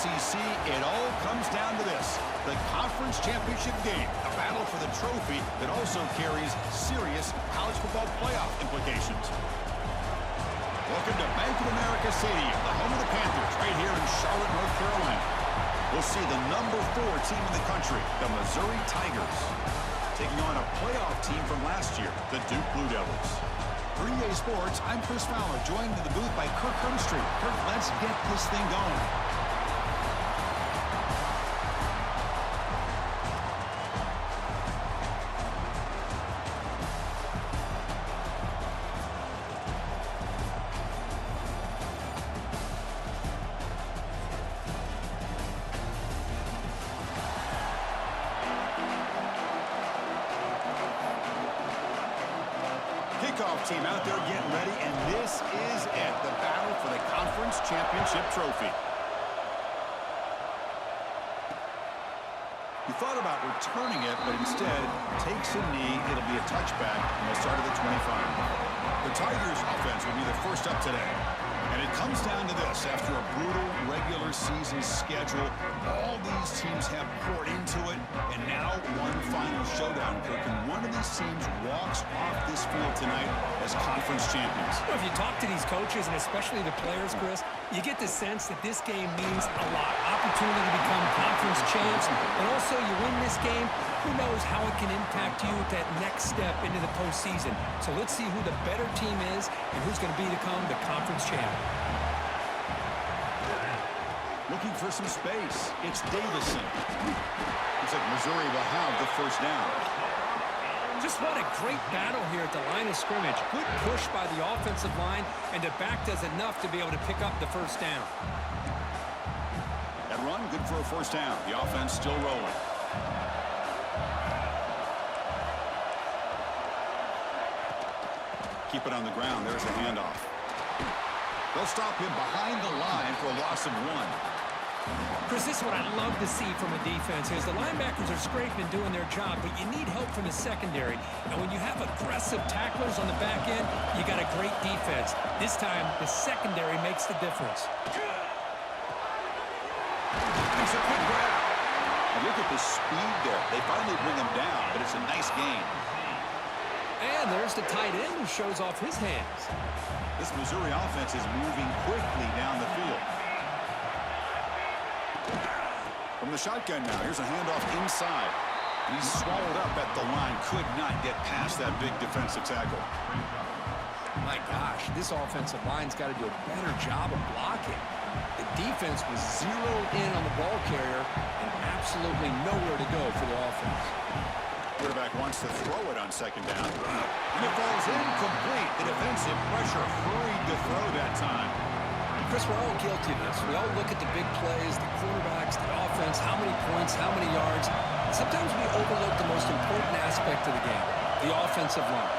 ACC, it all comes down to this. The conference championship game, a battle for the trophy that also carries serious college football playoff implications. Welcome to Bank of America Stadium, the home of the Panthers, right here in Charlotte, North Carolina. We'll see the number 4 team in the country, the Missouri Tigers, taking on a playoff team from last year, the Duke Blue Devils. For EA Sports, I'm Chris Fowler, joined in the booth by Kirk Humstreet. Kirk, let's get this thing going. Kickoff team out there getting ready, and this is it, the battle for the conference championship trophy. He thought about returning it, but instead takes a knee. It'll be a touchback, and they'll start at the 25. The Tigers offense will be the first up today. And it comes down to this. After a brutal regular season schedule, all these teams have poured into it, and now one final showdown, Kirk. And one of these teams walks off this field tonight as conference champions. Well, if you talk to these coaches, and especially the players, Chris, you get the sense that this game means a lot. Opportunity to become conference champs, and also you win this game, who knows how it can impact you at that next step into the postseason. So let's see who the better team is and who's going to become the conference champ. Looking for some space. It's Davison. Looks like Missouri will have the first down. Just what a great battle here at the line of scrimmage. Good push by the offensive line, and the back does enough to be able to pick up the first down. That run, good for a first down. The offense still rolling. Keep it on the ground. There's the handoff. They'll stop him behind the line for a loss of 1. Chris, this is what I love to see from a defense is the linebackers are scraping and doing their job, but you need help from the secondary. And when you have aggressive tacklers on the back end, you got a great defense. This time, the secondary makes the difference. It's a quick grab. And look at the speed there. They finally bring him down, but it's a nice gain. And there's the tight end who shows off his hands. This Missouri offense is moving quickly down the field. From the shotgun now, here's a handoff inside. He's swallowed up at the line. Could not get past that big defensive tackle. My gosh, this offensive line's got to do a better job of blocking. The defense was zeroed in on the ball carrier and absolutely nowhere to go for the offense. Quarterback wants to throw it on second down. And it falls incomplete. The defensive pressure hurried to throw that time. Chris, we're all guilty of this. We all look at the big plays, the quarterbacks, the offense, how many points, how many yards. Sometimes we overlook the most important aspect of the game, the offensive line.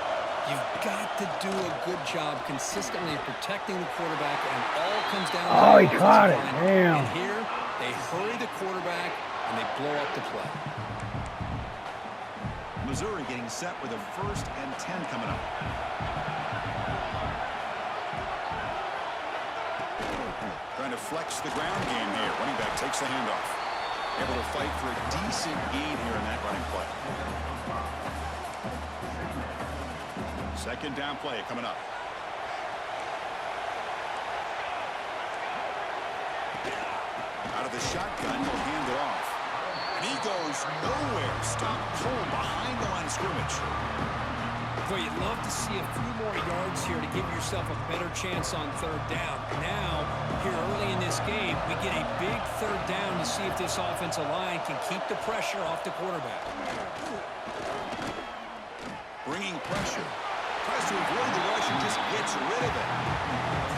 You've got to do a good job consistently protecting the quarterback, and it all comes down to he caught it. Damn. And here, they hurry the quarterback, and they blow up the play. Missouri getting set with a 1st and 10 coming up. Trying to flex the ground game here. Running back takes the handoff. Able to fight for a decent gain here in that running play. Second down play coming up. Out of the shotgun, he'll hand it off. And he goes nowhere. Stop cold behind the line of scrimmage. Well, you'd love to see a few more yards here to give yourself a better chance on 3rd down. Now, here early in this game, we get a big 3rd down to see if this offensive line can keep the pressure off the quarterback. Bringing pressure. Tries to avoid the rush and just gets rid of it.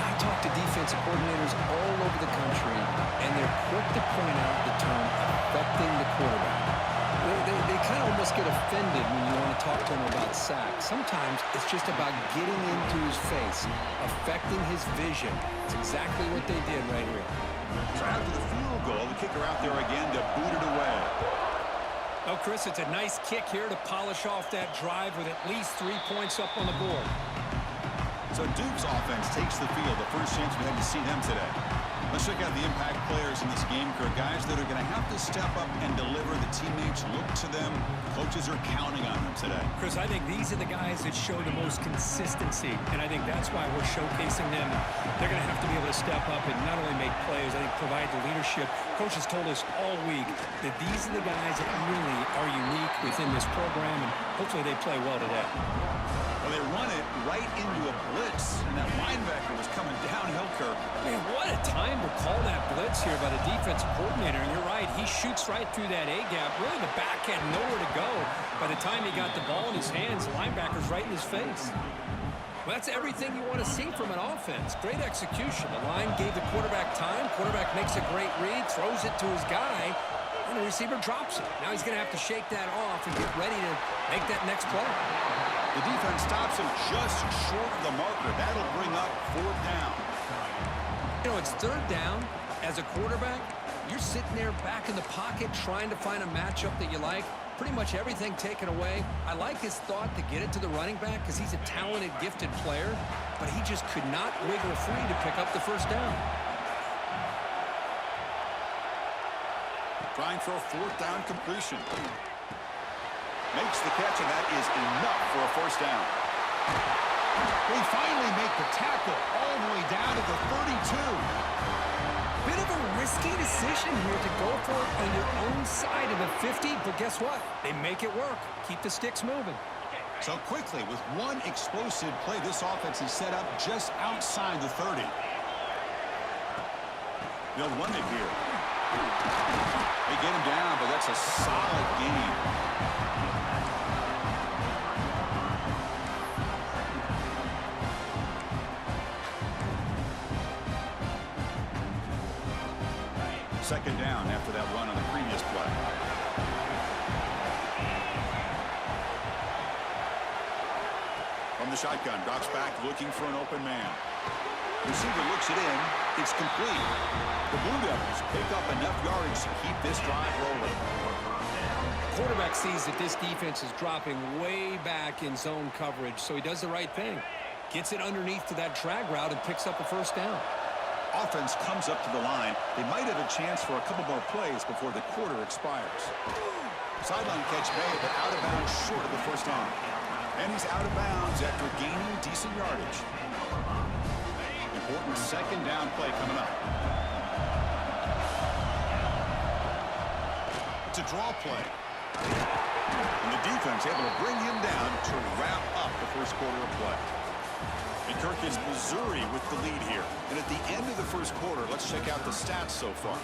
I talk to defensive coordinators all over the country, and they're quick to point out the term affecting the quarterback. They kind of almost get offended when you want to talk to them about sacks. Sometimes it's just about getting into his face, affecting his vision. It's exactly what they did right here. So after the field goal, the kicker out there again to boot it away. Oh, Chris, it's a nice kick here to polish off that drive with at least 3 points up on the board. So Duke's offense takes the field. The first chance we had to see them today. Let's check out the impact players in this game, Kirk. Guys that are going to have to step up and deliver. The teammates look to them. Coaches are counting on them today. Chris, I think these are the guys that show the most consistency, and I think that's why we're showcasing them. They're going to have to be able to step up and not only make plays, I think provide the leadership. Coach has told us all week that these are the guys that really are unique within this program, and hopefully they play well today. Well, they run it right into a blitz, and that linebacker was coming downhill, Kirk. Man, what a time to call that blitz here by the defensive coordinator. And you're right, he shoots right through that A-gap. Really, the back had nowhere to go. By the time he got the ball in his hands, the linebacker's right in his face. Well, that's everything you want to see from an offense. Great execution. The line gave the quarterback time. Quarterback makes a great read, throws it to his guy, and the receiver drops it. Now he's going to have to shake that off and get ready to make that next play. The defense stops him just short of the marker. That'll bring up 4th down. You know, it's 3rd down. As a quarterback, you're sitting there back in the pocket trying to find a matchup that you like. Pretty much everything taken away. I like his thought to get it to the running back because he's a talented, gifted player, but he just could not wiggle free to pick up the 1st down. Trying for a 4th down completion. Makes the catch, and that is enough for a 1st down. They finally make the tackle all the way down to the 32. Bit of a risky decision here to go for it on your own side of the 50, but guess what? They make it work. Keep the sticks moving. So quickly, with one explosive play, this offense is set up just outside the 30. They'll run it here. They get him down, but that's a solid gain. Second down after that run on the previous play. From the shotgun, drops back looking for an open man. Receiver looks it in. It's complete. The Blue Devils pick up enough yardage to keep this drive rolling. Quarterback sees that this defense is dropping way back in zone coverage, so he does the right thing. Gets it underneath to that drag route and picks up a 1st down. Offense comes up to the line. They might have a chance for a couple more plays before the quarter expires. Sideline catch made, but out of bounds short of the 1st down. And he's out of bounds after gaining decent yardage. Important 2nd down play coming up. It's a draw play. And the defense able to bring him down to wrap up the 1st quarter of play. And Kirk, is Missouri with the lead here. And at the end of the 1st quarter, let's check out the stats so far.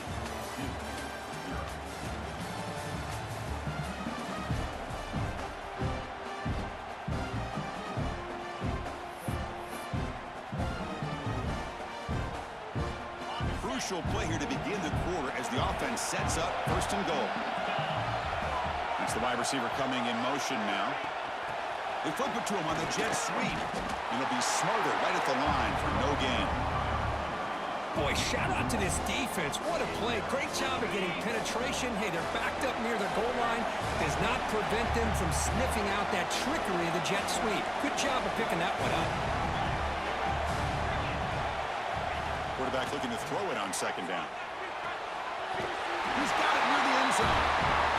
Crucial play here to begin the quarter as the offense sets up 1st and goal. It's the wide receiver coming in motion now. They flip it to him on the jet sweep. And it'll be Smarter right at the line for no gain. Boy, shout out to this defense. What a play. Great job of getting penetration. Hey, they're backed up near their goal line. Does not prevent them from sniffing out that trickery of the jet sweep. Good job of picking that one up. Quarterback looking to throw it on 2nd down. He's got it near the end zone.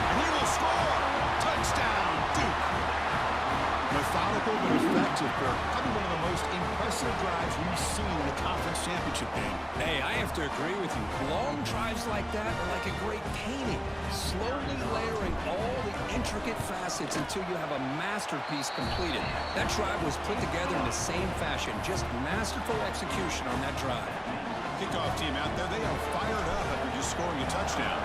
And he will score. Touchdown, Duke. Methodical but effective, Kirk. Probably one of the most impressive drives we've seen in the conference championship game. Hey, I have to agree with you. Long drives like that are like a great painting. Slowly layering all the intricate facets until you have a masterpiece completed. That drive was put together in the same fashion. Just masterful execution on that drive. Kickoff team out there, they are fired up after just scoring a touchdown.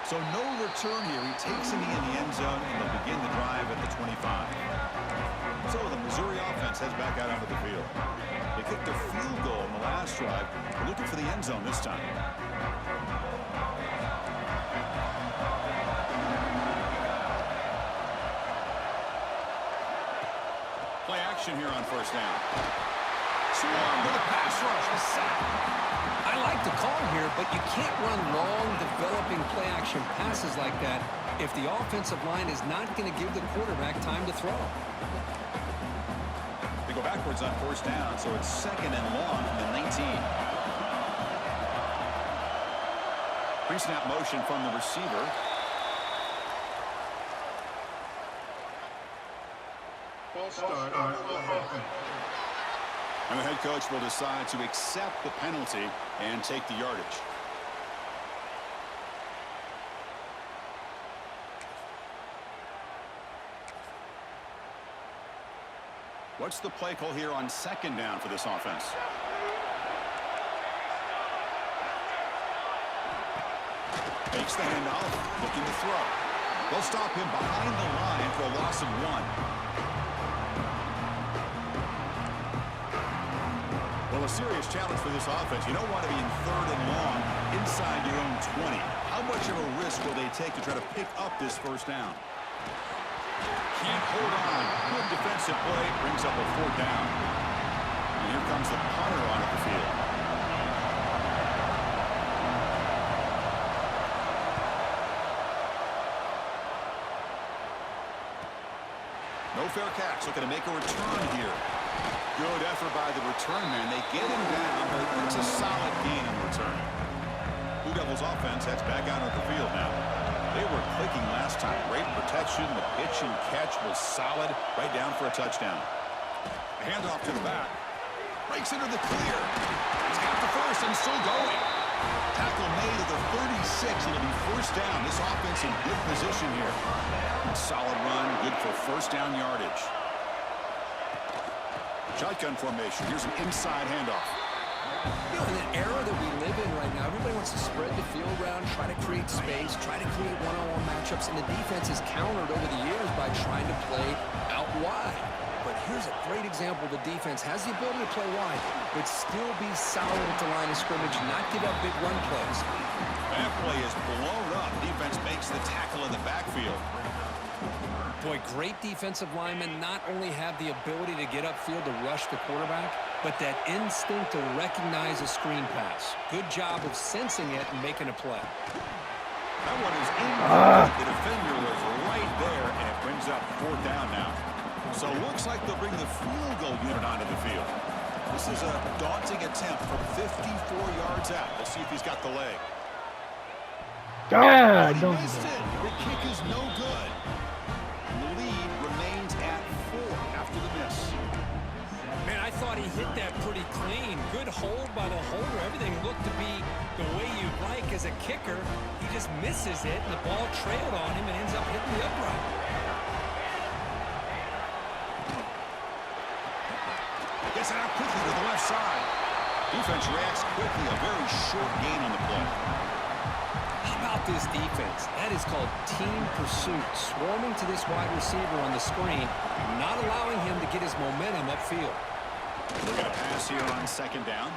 So no return here. He takes it in the end zone, and they'll begin the drive at the 25. So the Missouri offense heads back out onto the field. They kicked a field goal in the last drive. They're looking for the end zone this time. Play action here on 1st down. Swarm with a pass rush. A sack. I like the call here, but you can't run long, developing play-action passes like that if the offensive line is not going to give the quarterback time to throw. They go backwards on first down, so it's 2nd and long from the 19. Pre-snap motion from the receiver. And the head coach will decide to accept the penalty and take the yardage. What's the play call here on 2nd down for this offense? Makes the handoff, looking to throw. They'll stop him behind the line for a loss of 1. Well, a serious challenge for this offense. You don't want to be in 3rd and long inside your own 20. How much of a risk will they take to try to pick up this first down? Can't hold on. Good defensive play. Brings up a 4th down. And here comes the punter onto the field. No fair catch. Looking to make a return here. Good effort by the return man. They get him down, but it's a solid gain in return. Blue Devils offense heads back out on the field now. They were clicking last time. Great protection. The pitch and catch was solid. Right down for a touchdown. A handoff to the back. Breaks into the clear. He's got the first and still going. Tackle made at the 36. It'll be first down. This offense in good position here. A solid run. Good for first down yardage. Shotgun formation. Here's an inside handoff. You know, in the era that we live in right now, everybody wants to spread the field around, try to create space, try to create one-on-one matchups, and the defense has countered over the years by trying to play out wide. But here's a great example. The defense has the ability to play wide, but still be solid at the line of scrimmage, not give up big run plays. That play is blown up. Defense makes the tackle in the backfield. Boy, great defensive linemen not only have the ability to get upfield to rush the quarterback, but that instinct to recognize a screen pass. Good job of sensing it and making a play. That one is in. The defender was right there, and it brings up 4th down now. So it looks like they'll bring the field goal unit onto the field. This is a daunting attempt from 54 yards out. We'll see if he's got the leg. God, He missed it. The kick is no good. The lead remains at 4 after the miss. Man, I thought he hit that pretty clean. Good hold by the holder. Everything looked to be the way you'd like as a kicker. He just misses it, and the ball trailed on him and ends up hitting the upright. Gets it out quickly to the left side. Defense reacts quickly. A very short gain on the play. How about this defense? That is called team pursuit. Swarming to this wide receiver on the screen, not allowing him to get his momentum upfield. They're going to pass here on 2nd down.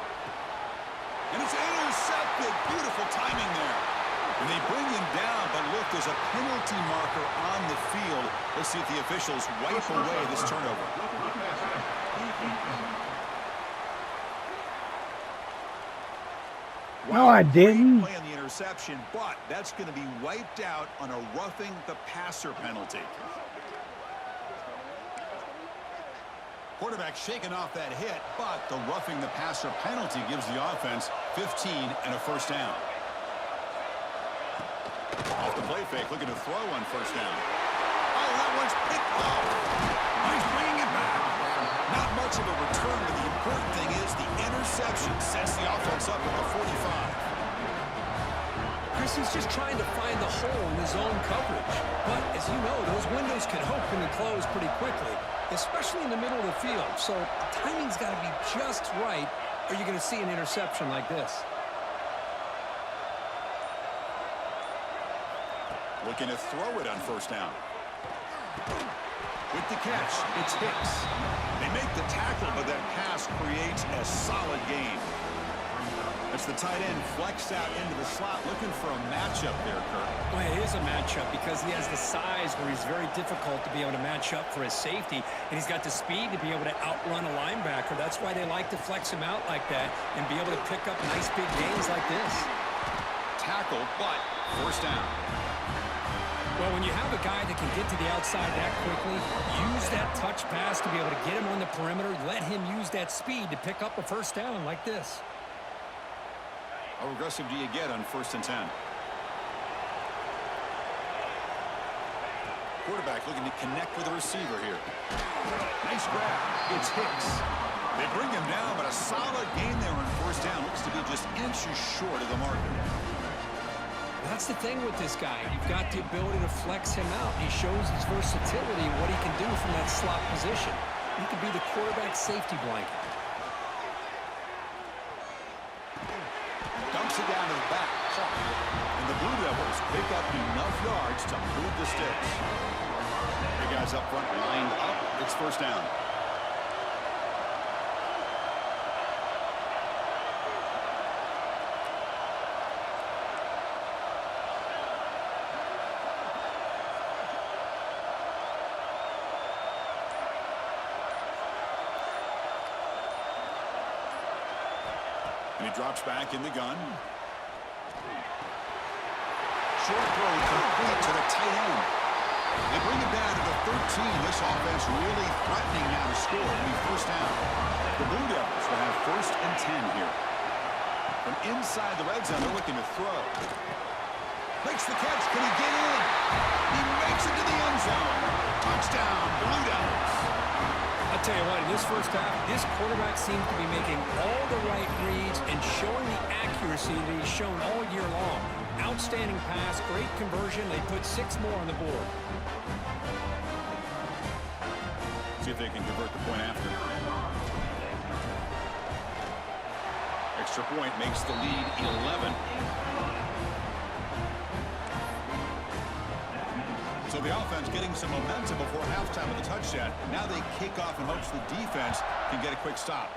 And it's intercepted. Beautiful timing there. And they bring him down, but look, there's a penalty marker on the field. Let's see if the officials wipe away this turnover. No, I didn't. Play on the interception, but that's going to be wiped out on a roughing the passer penalty. Quarterback shaking off that hit, but the roughing the passer penalty gives the offense 15 and a first down. Off the play fake, looking to throw on first down. Oh, that one's picked off. He's bringing it back. Not much of a return, but the important thing is the interception sets the offense up at the 45. Chris, he's just trying to find the hole in his own coverage. But, as you know, those windows can open and close pretty quickly, especially in the middle of the field. So the timing's got to be just right, or you're going to see an interception like this. Looking to throw it on first down. With the catch, it's Hicks. They make the tackle, but that pass creates a solid gain. As the tight end flexed out into the slot, looking for a matchup there, Kirk. Well, it is a matchup because he has the size where he's very difficult to be able to match up for his safety, and he's got the speed to be able to outrun a linebacker. That's why they like to flex him out like that and be able to pick up nice big gains like this. Tackle, but first down. Well, when you have a guy that can get to the outside that quickly, use that touch pass to be able to get him on the perimeter, let him use that speed to pick up a first down like this. How aggressive do you get on 1st and 10? Quarterback looking to connect with the receiver here. Nice grab. It's Hicks. They bring him down, but a solid gain there on 1st down. Looks to be just inches short of the marker. That's the thing with this guy. You've got the ability to flex him out. He shows his versatility and what he can do from that slot position. He could be the quarterback safety blanket. Dumps it down to the back. And the Blue Devils pick up enough yards to move the sticks. The guys up front lined up. It's 1st down. And he drops back in the gun. Short throw complete to the tight end. They bring it down to the 13. This offense really threatening now to score. It'll be 1st down. The Blue Devils will have 1st and 10 here. From inside the red zone, they're looking to throw. Makes the catch. Can he get in? He makes it to the end zone. Touchdown, Blue Devils. I'll tell you what, in this first half, this quarterback seems to be making all the right reads and showing the accuracy that he's shown all year long. Outstanding pass, great conversion. They put 6 more on the board. See if they can convert the point after. Extra point makes the lead 11. So the offense getting some momentum before halftime with the touchdown. Now they kick off in hopes the defense can get a quick stop.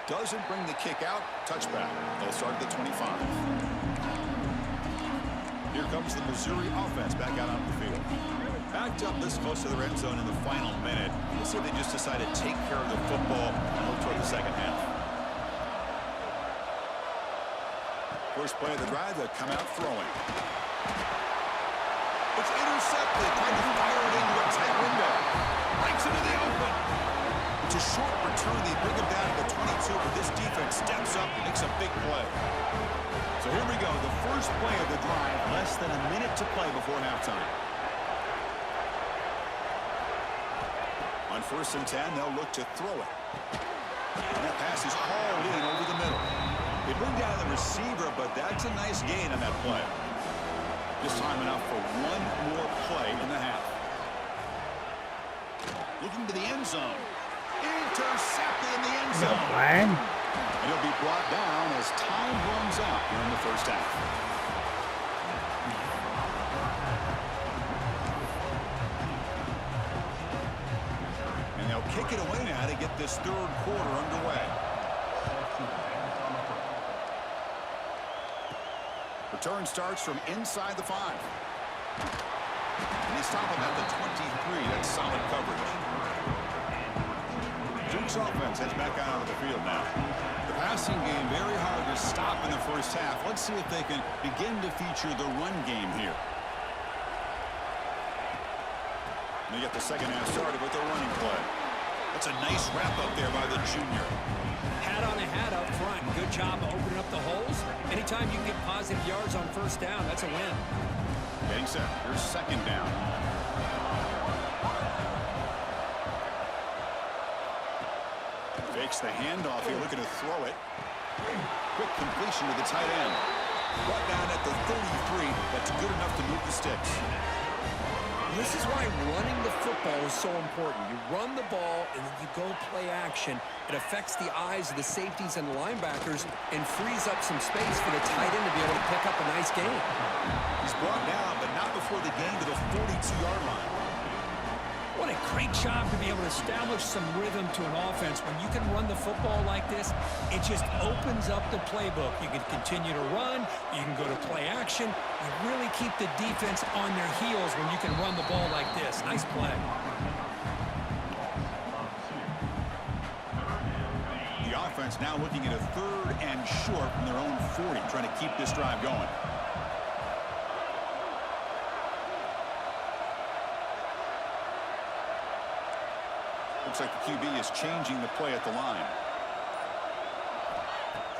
Doesn't bring the kick out. Touchback. They'll start at the 25. Here comes the Missouri offense back out on the field. Backed up this close to the end zone in the final minute. We'll see if they just decide to take care of the football and look toward the second half. First play of the drive, they'll come out throwing. It's intercepted, trying to fire it into a tight window. Breaks into the open. It's a short return. They bring him down to the 22, but this defense steps up and makes a big play. So here we go, the first play of the drive, less than a minute to play before halftime. On 1st and 10, they'll look to throw it. And that pass is hauled in over the middle. They bring down the receiver, but that's a nice gain on that play. This time enough for one more play in the half. Looking to the end zone. Intercepted in the end zone. And he'll be brought down as time runs out here in the first half. And they'll kick it away now to get this 3rd quarter underway. Return starts from inside the 5. And they stop him at the 23. That's solid coverage. Duke's offense heads back out onto the field now. The passing game very hard to stop in the first half. Let's see if they can begin to feature the run game here. And they get the second half started with a running play. That's a nice wrap up there by the junior. Hat on a hat up front. Good job of opening up the holes. Anytime you can get positive yards on 1st down, that's a win. Getting set. Here's 2nd down. Fakes the handoff here, looking to throw it. Quick completion to the tight end. Brought down at the 33. That's good enough to move the sticks. This is why running the football is so important. You run the ball and then you go play action. It affects the eyes of the safeties and the linebackers and frees up some space for the tight end to be able to pick up a nice gain. He's brought down, but not before the gain to the 42-yard line. What a great job to be able to establish some rhythm to an offense. When you can run the football like this, it just opens up the playbook. You can continue to run. You can go to play action. You really keep the defense on their heels when you can run the ball like this. Nice play. The offense now looking at a 3rd and short from their own 40, trying to keep this drive going. Looks like the QB is changing the play at the line.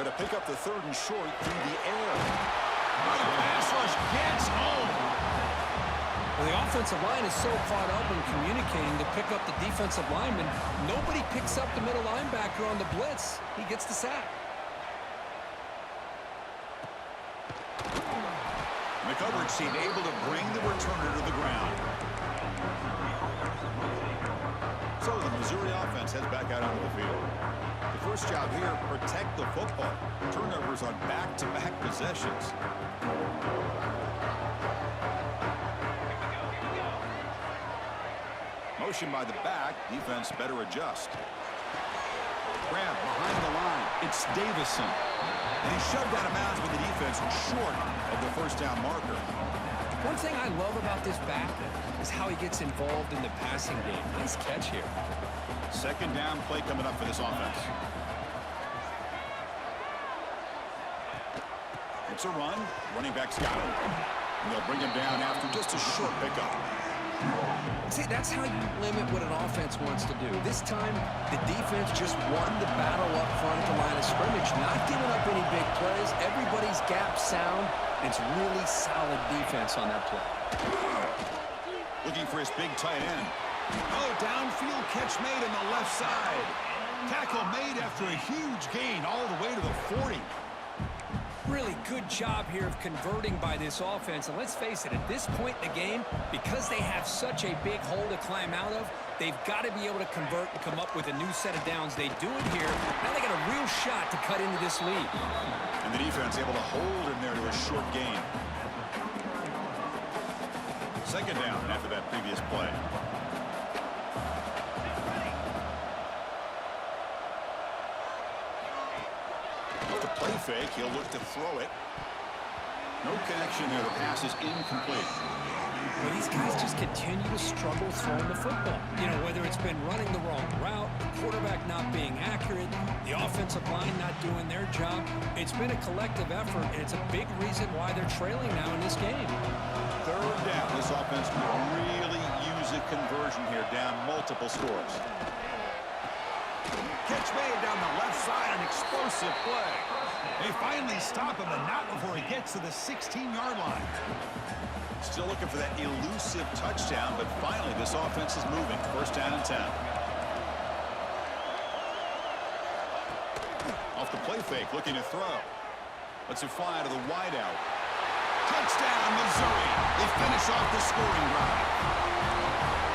Got to pick up the 3rd and short through the air. The pass rush gets home. Well, the offensive line is so caught up in communicating to pick up the defensive lineman. Nobody picks up the middle linebacker on the blitz. He gets the sack. McCoverage seemed able to bring the returner to the ground. So the Missouri offense heads back out onto the field. The first job here, protect the football. Turnovers on back-to-back possessions. Motion by the back. Defense better adjust. Grab behind the line. It's Davison. And he's shoved out of bounds with the defense short of the first down marker. One thing I love about this back is how he gets involved in the passing game. Nice catch here. Second down play coming up for this offense. It's a run. Running back's got him. And they'll bring him down after just a short pickup. See, that's how you limit what an offense wants to do. This time, the defense just won the battle up front at the line of scrimmage, not giving up any big plays. Everybody's gap sound. It's really solid defense on that play. Looking for his big tight end. Oh, downfield catch made on the left side. Tackle made after a huge gain all the way to the 40. Really good job here of converting by this offense. And let's face it, at this point in the game, because they have such a big hole to climb out of, they've got to be able to convert and come up with a new set of downs. They do it here. Now they got a real shot to cut into this lead. And the defense able to hold him there to a short gain. Second down after that previous play. With the play fake, he'll look to throw it. No connection there. The pass is incomplete. Well, these guys just continue to struggle throwing the football. You know, whether it's been running the wrong route, the quarterback not being accurate, the offensive line not doing their job. It's been a collective effort, and it's a big reason why they're trailing now in this game. Third down. This offense will really use a conversion here, down multiple scores. Catch made down the left side, an explosive play. They finally stop him, and not before he gets to the 16-yard line. Still looking for that elusive touchdown, but finally this offense is moving. First down and 10. Off the play fake, looking to throw. Lets it fly to the wideout. Touchdown, Missouri. They finish off the scoring drive.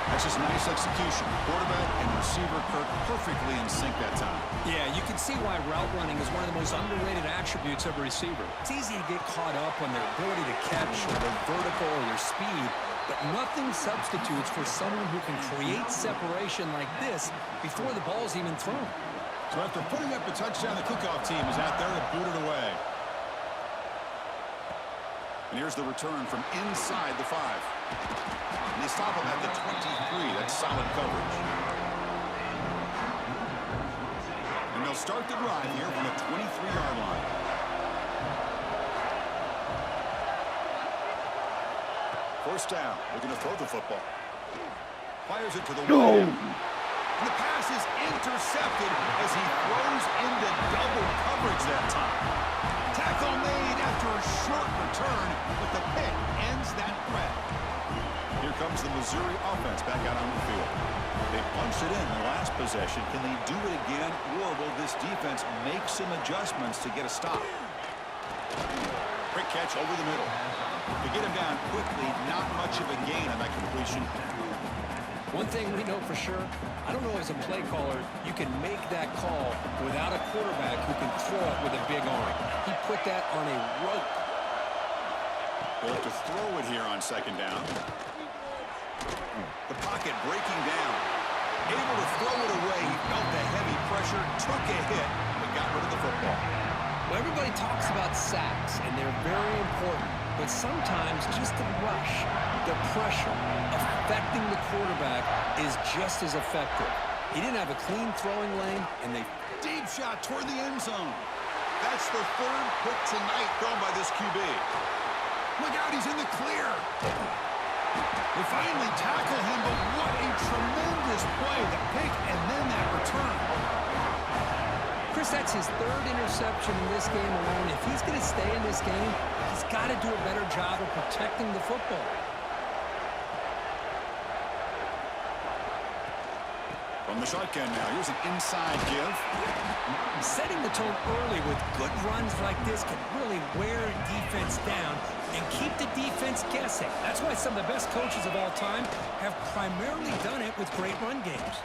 That's just nice execution. Quarterback and receiver Kirk perfectly in sync that time. Yeah, you can see why route running is one of the most underrated attributes of a receiver. It's easy to get caught up on their ability to catch or their vertical or their speed, but nothing substitutes for someone who can create separation like this before the ball's even thrown. So after putting up the touchdown, the kickoff team is out there to boot it away. And here's the return from inside the 5. And they stop him at the 23. That's solid coverage. And they'll start the drive here from the 23-yard line. First down. Looking to throw the football. Fires it to the wall. And the pass is intercepted as he throws into double coverage that time. Tackle made after a short return, but the pick ends that threat. Here comes the Missouri offense back out on the field. They punched it in the last possession. Can they do it again, or will this defense make some adjustments to get a stop? Quick catch over the middle. To get him down quickly, not much of a gain on that completion. One thing we know for sure, I don't know as a play caller, you can make that call without a quarterback who can throw it with a big arm. He put that on a rope. They'll have to throw it here on second down. The pocket breaking down. Able to throw it away. He felt the heavy pressure, took a hit, but got rid of the football. Well, everybody talks about sacks, and they're very important. But sometimes just the rush, the pressure, affecting the quarterback is just as effective. He didn't have a clean throwing lane, and they... Deep shot toward the end zone. That's the third pick tonight thrown by this QB. Look out, he's in the clear. They finally tackle him, but what a tremendous play. The pick and then that return. Chris, that's his third interception in this game alone. If he's going to stay in this game, he's got to do a better job of protecting the football. From the shotgun now, here's an inside give. Setting the tone early with good runs like this can really wear a defense down and keep the defense guessing. That's why some of the best coaches of all time have primarily done it with great run games.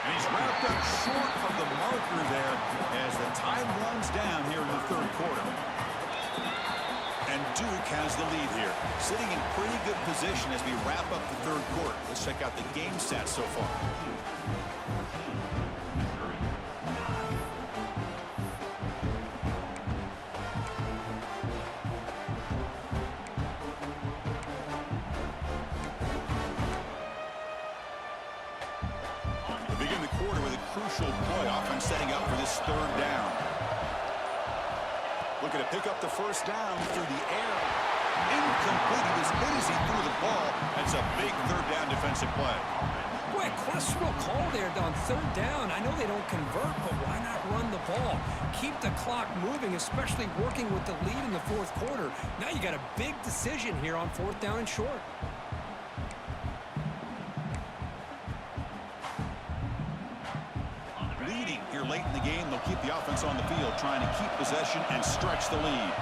And he's wrapped up short of the marker there as the time runs down here in the third quarter. And Duke has the lead here, sitting in pretty good position as we wrap up the third quarter. Let's check out the game stats so far. We begin the quarter with a crucial play offense setting up for this third down. Looking to pick up the first down through the air. Incomplete. He was hit as he threw the ball. That's a big third down defensive play. Boy, questionable call there on third down. I know they don't convert, but why not run the ball? Keep the clock moving, especially working with the lead in the fourth quarter. Now you got a big decision here on fourth down and short. Leading here late in the game, they'll keep the offense on the field, trying to keep possession and stretch the lead.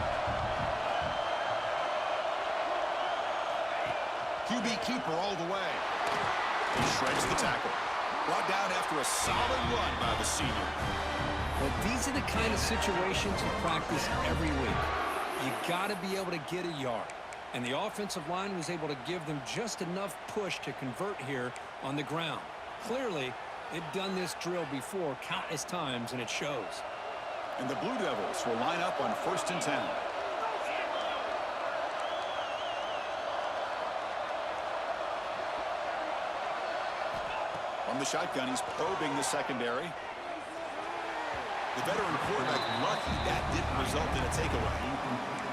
QB keeper all the way. He shreds the tackle. Brought down after a solid run by the senior. Well, these are the kind of situations you practice every week. You got to be able to get a yard. And the offensive line was able to give them just enough push to convert here on the ground. Clearly, they've done this drill before countless times, and it shows. And the Blue Devils will line up on 1st and 10. From the shotgun, he's probing the secondary. The veteran quarterback lucky that didn't result in a takeaway.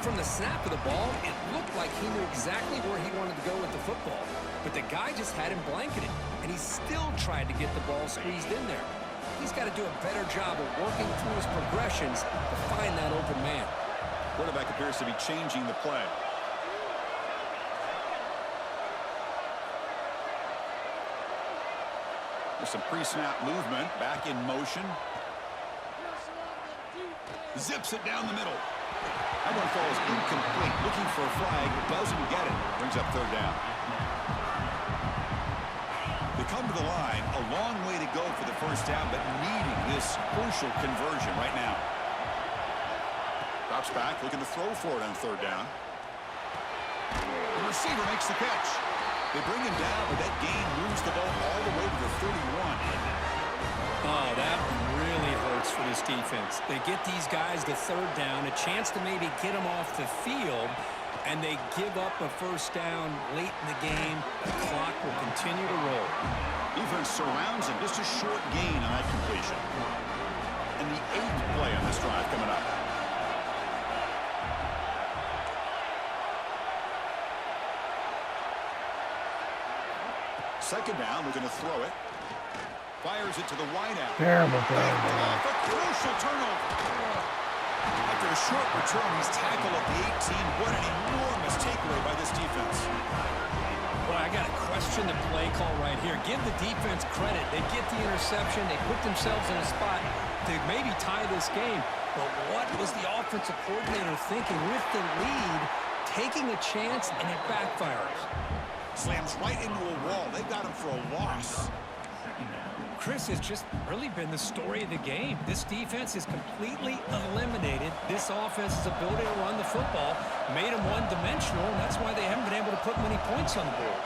From the snap of the ball, it looked like he knew exactly where he wanted to go with the football. But the guy just had him blanketed, and he still tried to get the ball squeezed in there. He's got to do a better job of working through his progressions to find that open man. Quarterback appears to be changing the play. There's some pre-snap movement, back in motion. Zips it down the middle. That one falls incomplete. Looking for a flag, doesn't get it. Brings up third down. They come to the line, a long way to go for the first down, but needing this crucial conversion right now. Drops back, looking to throw for it on third down. The receiver makes the catch. They bring him down, but that gain moves the ball all the way to the 31. Oh, that really hurts for this defense. They get these guys to third down, a chance to maybe get them off the field, and they give up a first down late in the game. The clock will continue to roll. Defense surrounds him, just a short gain on that completion. And the 8th play on this drive coming up. Second down, looking to throw it. Fires it to the wideout. Terrible. A crucial turnover. After a short return, he's tackled at the 18. What an enormous takeaway by this defense. Boy, I got to question the play call right here. Give the defense credit. They get the interception. They put themselves in a spot to maybe tie this game. But what was the offensive coordinator thinking with the lead, taking a chance, and it backfires? Slams right into a wall. They got him for a loss. Chris, has just really been the story of the game. This defense has completely eliminated this offense's ability to run the football, made them one-dimensional, and that's why they haven't been able to put many points on the board.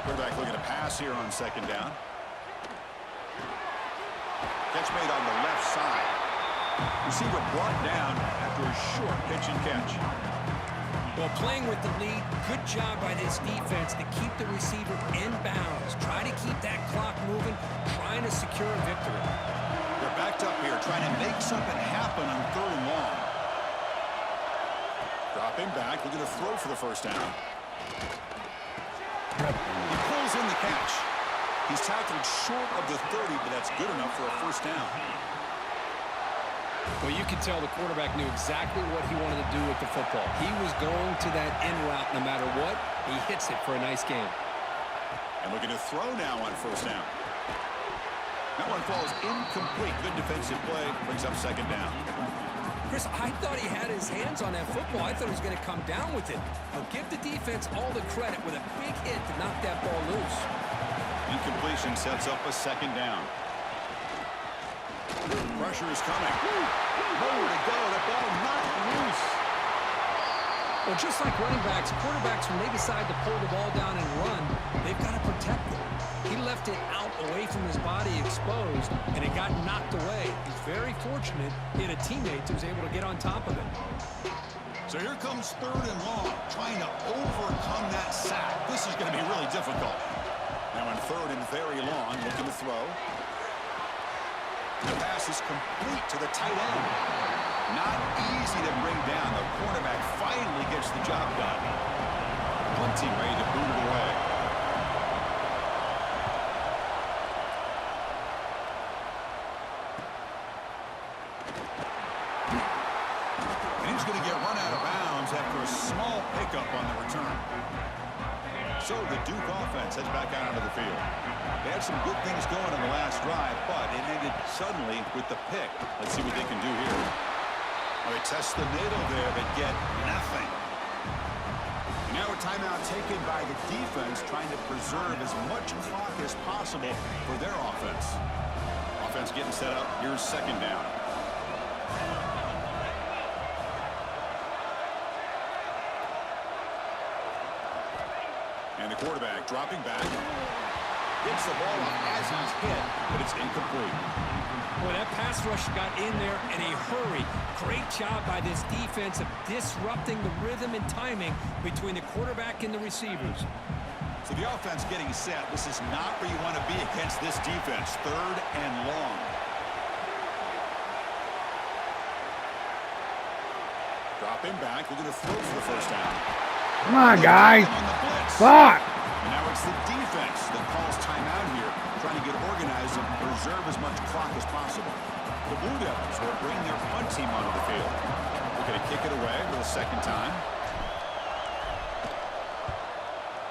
Quarterback looking to pass here on second down. Catch made on the left side. Receiver brought down after a short pitch and catch. Well, playing with the lead, good job by this defense to keep the receiver in bounds. Try to keep that clock moving, trying to secure a victory. They're backed up here, trying to make something happen on third and long. Dropping back, looking to throw for the first down. He pulls in the catch. He's tackled short of the 30, but that's good enough for a first down. Well, you could tell the quarterback knew exactly what he wanted to do with the football. He was going to that in route no matter what. He hits it for a nice game. And looking to throw now on first down. That one falls incomplete. Good defensive play. Brings up second down. Chris, I thought he had his hands on that football. I thought he was going to come down with it. But give the defense all the credit with a big hit to knock that ball loose. Incompletion sets up a second down. Pressure is coming. Nowhere to go. The ball not loose. Well, just like running backs, quarterbacks, when they decide to pull the ball down and run, they've got to protect it. He left it out away from his body exposed, and it got knocked away. He's very fortunate he had a teammate who was able to get on top of it. So here comes third and long, trying to overcome that sack. This is going to be really difficult. Now on third and very long, looking to throw. The pass is complete to the tight end. Not easy to bring down. The cornerback finally gets the job done. Punting ready to boot it away. And he's going to get run out of bounds after a small pickup on the return. So the Duke offense heads back out onto the field. They had some good things going on the last drive, but it ended suddenly with the pick. Let's see what they can do here. Well, they test the middle there, but get nothing. And now a timeout taken by the defense, trying to preserve as much clock as possible for their offense. Offense getting set up. Here's second down. And the quarterback dropping back. Gets the ball off as he's hit, but it's incomplete. Well, that pass rush got in there in a hurry. Great job by this defense of disrupting the rhythm and timing between the quarterback and the receivers. So the offense getting set. This is not where you want to be against this defense. Third and long. Dropping back. Looking to throw for the first down. Come on, guys. Fuck. And now it's the defense that calls timeout here, trying to get organized and preserve as much clock as possible. The Blue Devils will bring their punt team onto the field. They're going to kick it away for the second time.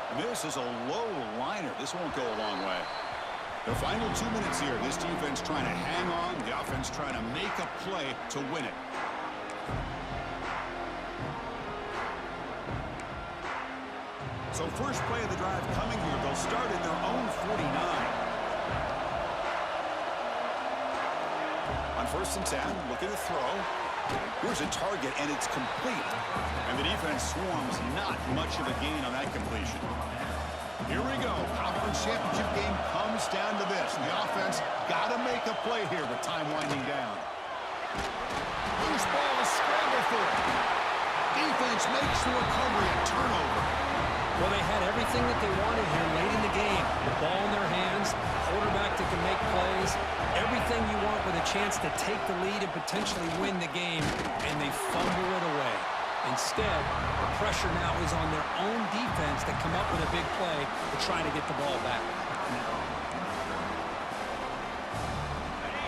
And this is a low liner. This won't go a long way. The final 2 minutes here. This defense trying to hang on. The offense trying to make a play to win it. So first play of the drive coming here. They'll start in their own 49. On first and 10, looking to throw. Here's a target, and it's complete. And the defense swarms not much of a gain on that completion. Here we go. Conference championship game comes down to this. The offense got to make a play here with time winding down. Loose ball is scrambled for it. Defense makes the recovery, a turnover. Well, they had everything that they wanted here late in the game. The ball in their hands, quarterback that can make plays, everything you want with a chance to take the lead and potentially win the game, and they fumble it away. Instead, the pressure now is on their own defense to come up with a big play to try to get the ball back.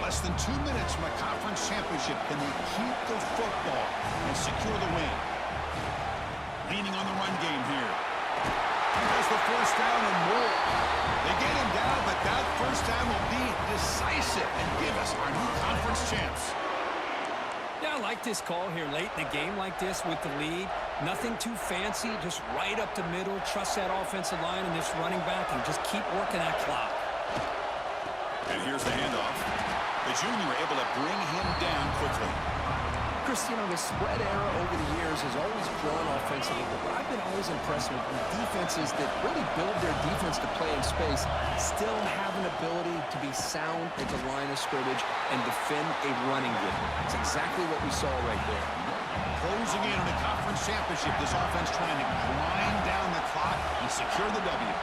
Less than 2 minutes from a conference championship. Can they keep the football and secure the win? Leaning on the run game here. There's the first down and more. They get him down, but that first down will be decisive and give us our new conference champs. Yeah, I like this call here late in the game like this with the lead. Nothing too fancy, just right up the middle. Trust that offensive line and this running back and just keep working that clock. And here's the handoff. The junior able to bring him down quickly. Chris, you know, the spread era over the years has always grown offensively, but I've been always impressed with defenses that really build their defense to play in space, still have an ability to be sound at the line of scrimmage and defend a running game. It's exactly what we saw right there. Closing in on a conference championship, this offense trying to grind down the clock and secure the W.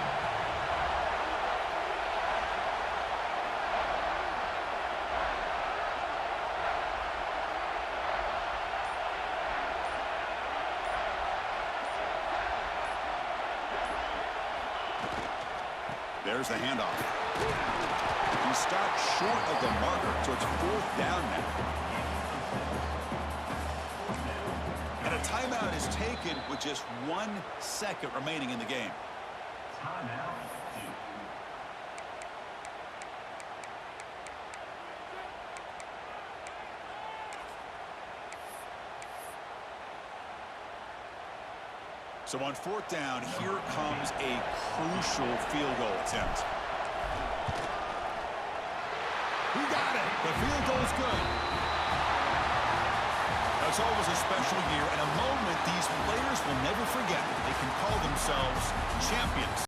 There's the handoff. He stopped short of the marker, so it's 4th down now. And a timeout is taken with just 1 second remaining in the game. Timeout. So on 4th down, here comes a crucial field goal attempt. He got it. The field goal's good. It's always a special year and a moment these players will never forget. They can call themselves champions.